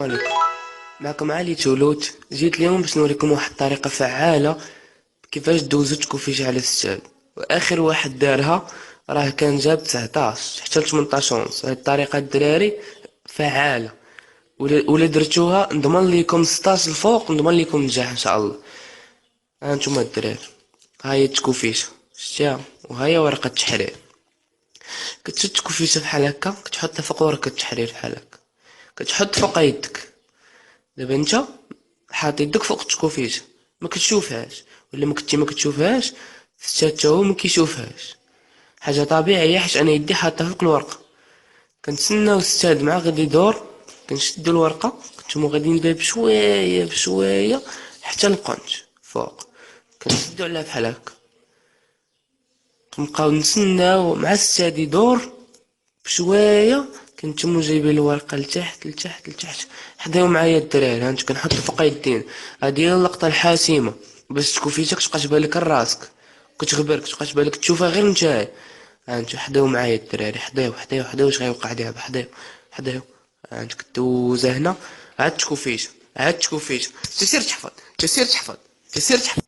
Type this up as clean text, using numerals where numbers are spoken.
عليكم. معكم علي تولوت. جيت اليوم باش نوريكم واحد الطريقة فعالة كيفاش دوزو تكوفيش على السجاد. واخر واحد دارها راه كان جاب 19 حتى ل 18 ونص. هاد الطريقة الدراري فعالة، ولا درتوها نضمن ليكم 16 الفوق، نضمن ليكم النجاح ان شاء الله. ها انتم الدراري، هاهي التكوفيشة شتيها، وهاهي ورقة التحرير. كتشد التكوفيشة بحال هكا، كتحطها فوق ورقة التحرير بحال هكا، كتحط فوق يدك. دابا انت حاط يدك فوق التكوفيشه، ما كتشوفهاش، ولا ما كتشوفهاش، الستات تا هو ما كيشوفهاش. حاجه طبيعيه حيت انا يدي حاطها فوق الورقه. كنتسناو الستاد مع غادي يدور، كنشدو الورقه، كنتو غاديين بها بشويه بشويه حتى البونج فوق، كنشدو عليها بحال هكا، كنبقاو نتسناو مع الستاد يدور بشويه. كنتم جايبين الورقه لتحت لتحت لتحت. حضروا معايا الدراري، هانتو كنحطو فوق يدين. هادي هي اللقطه الحاسمه باش تكوفيتك تبقى تبان لك راسك، كتغبرك تبقى تبان لك تشوفها غير نتايا. هانتو حضروا معايا الدراري، حضيو واش غيوقع دابا. حضيو هانتو كدوزه هنا. عاد تكوفيشه، عاد تكوفيشه، تسير تحفظ، تسير تحفظ، تسير تحفظ.